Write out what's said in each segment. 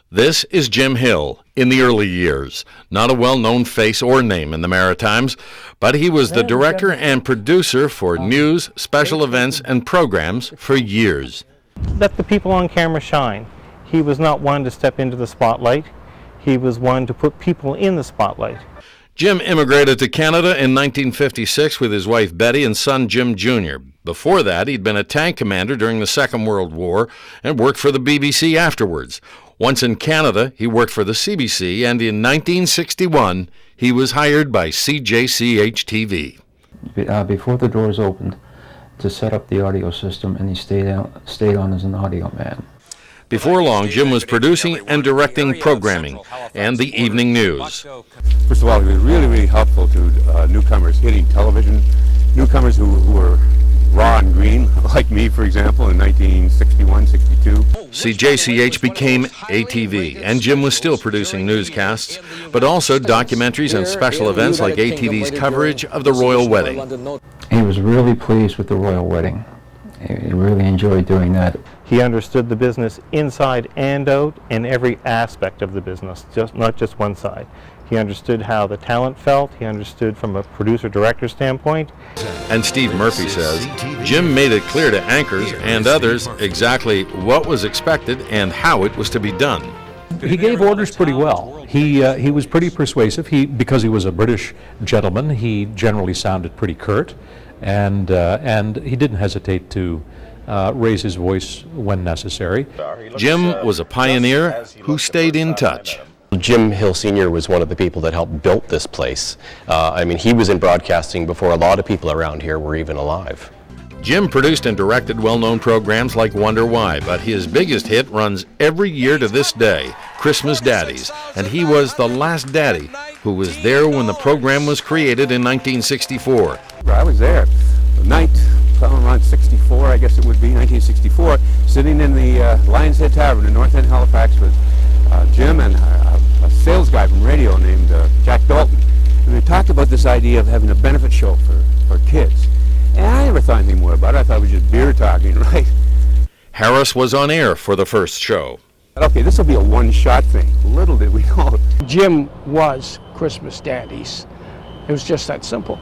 This is Jim Hill in the early years. Not a well-known face or name in the Maritimes, but he was the director and producer for news, special events, and programs for years. Let the people on camera shine. He was not one to step into the spotlight. He was one to put people in the spotlight. Jim immigrated to Canada in 1956 with his wife Betty and son Jim Jr. Before that, he'd been a tank commander during the Second World War and worked for the BBC afterwards. Once in Canada, he worked for the CBC, and in 1961, he was hired by CJCH-TV. Before the doors opened, to set up the audio system, and he stayed on as an audio man. Before long, Jim was producing and directing programming and the evening news. First of all, he was really helpful to newcomers hitting television, newcomers who were raw and green, like me, for example, in 1961, 62. CJCH became ATV, and Jim was still producing newscasts, but also documentaries and special events like ATV's coverage of the royal wedding. He was really pleased with the royal wedding. He really enjoyed doing that. He understood the business inside and out and every aspect of the business, not just one side. He understood how the talent felt. He understood from a producer-director standpoint. And Steve Murphy says, Jim made it clear to anchors and others exactly what was expected and how it was to be done. He gave orders pretty well. He was pretty persuasive. Because he was a British gentleman, he generally sounded pretty curt, and he didn't hesitate to raise his voice when necessary. Jim was a pioneer who stayed in touch. Jim Hill Sr. was one of the people that helped build this place. He was in broadcasting before a lot of people around here were even alive. Jim produced and directed well-known programs like Wonder Why, but his biggest hit runs every year to this day, Christmas Daddies, and he was the last daddy who was there when the program was created in 1964. I was there the night, around 64, I guess it would be, 1964, sitting in the Lion's Head Tavern in North End, Halifax with Jim and a sales guy from radio named Jack Dalton. And they talked about this idea of having a benefit show for kids. And I never thought anything more about it. I thought it was just beer talking, right? Harris was on air for the first show. Okay, this will be a one-shot thing. Little did we know. Jim was Christmas Daddies. It was just that simple.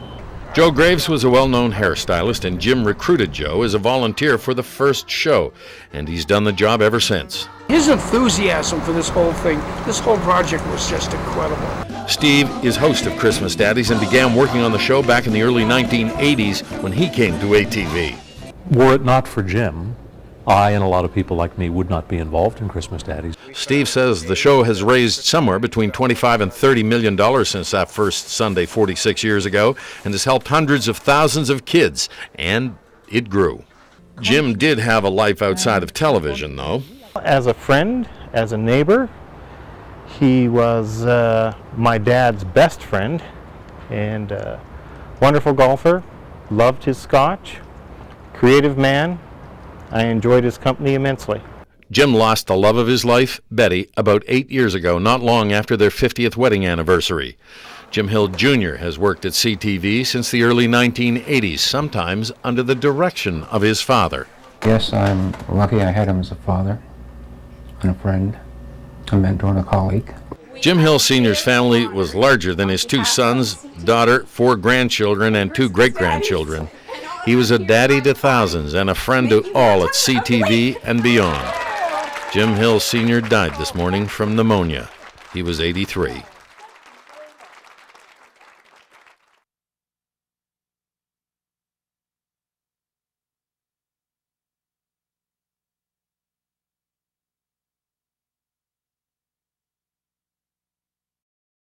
Joe Graves was a well-known hairstylist, and Jim recruited Joe as a volunteer for the first show, and he's done the job ever since. His enthusiasm for this whole thing, this whole project was just incredible. Steve is host of Christmas Daddies and began working on the show back in the early 1980s when he came to ATV. Were it not for Jim, I and a lot of people like me would not be involved in Christmas Daddies. Steve says the show has raised somewhere between $25 and $30 million since that first Sunday 46 years ago and has helped hundreds of thousands of kids, and it grew. Jim did have a life outside of television, though. As a friend, as a neighbor, he was my dad's best friend, and wonderful golfer, loved his scotch, creative man. I enjoyed his company immensely. Jim lost the love of his life, Betty, about 8 years ago, not long after their 50th wedding anniversary. Jim Hill Jr. has worked at CTV since the early 1980s, sometimes under the direction of his father. Yes, I'm lucky I had him as a father and a friend, a mentor and a colleague. Jim Hill Sr.'s family was larger than his 2 sons, daughter, 4 grandchildren, and 2 great-grandchildren. He was a daddy to thousands and a friend to all at CTV and beyond. Jim Hill Sr. died this morning from pneumonia. He was 83.